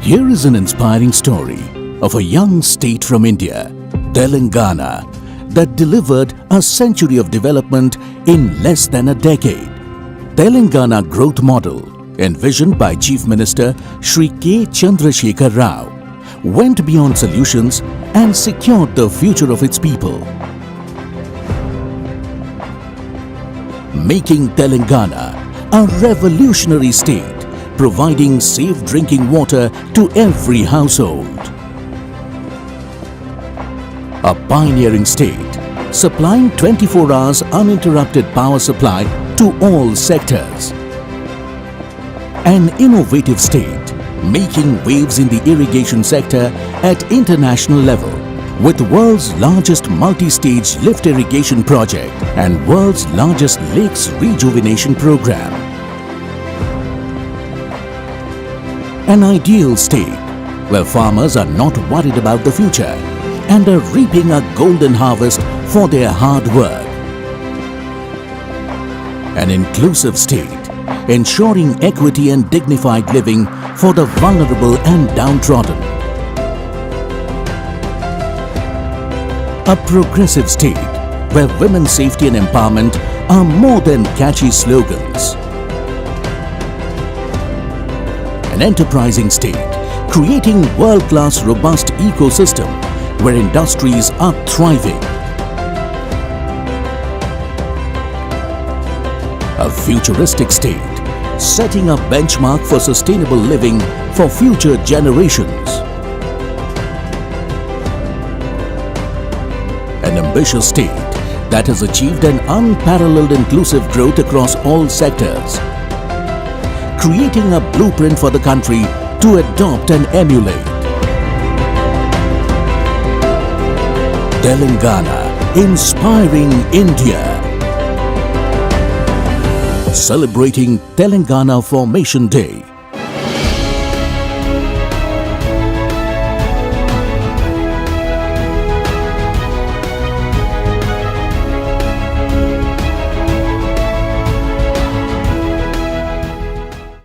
Here is an inspiring story of a young state from India, Telangana, that delivered a century of development in less than a decade. Telangana growth model, envisioned by Chief Minister Shri K. Chandrasekhar Rao, went beyond solutions and secured the future of its people. Making Telangana a revolutionary state, providing safe drinking water to every household. A pioneering state, supplying 24 hours uninterrupted power supply to all sectors. An innovative state, making waves in the irrigation sector at international level, with world's largest multi-stage lift irrigation project and world's largest lakes rejuvenation program. An ideal state where farmers are not worried about the future and are reaping a golden harvest for their hard work. An inclusive state, ensuring equity and dignified living for the vulnerable and downtrodden. A progressive state where women's safety and empowerment are more than catchy slogans. An enterprising state, creating world-class robust ecosystem where industries are thriving. A futuristic state, setting a benchmark for sustainable living for future generations. An ambitious state that has achieved an unparalleled inclusive growth across all sectors, creating a blueprint for the country to adopt and emulate. Telangana, inspiring India. Celebrating Telangana Formation Day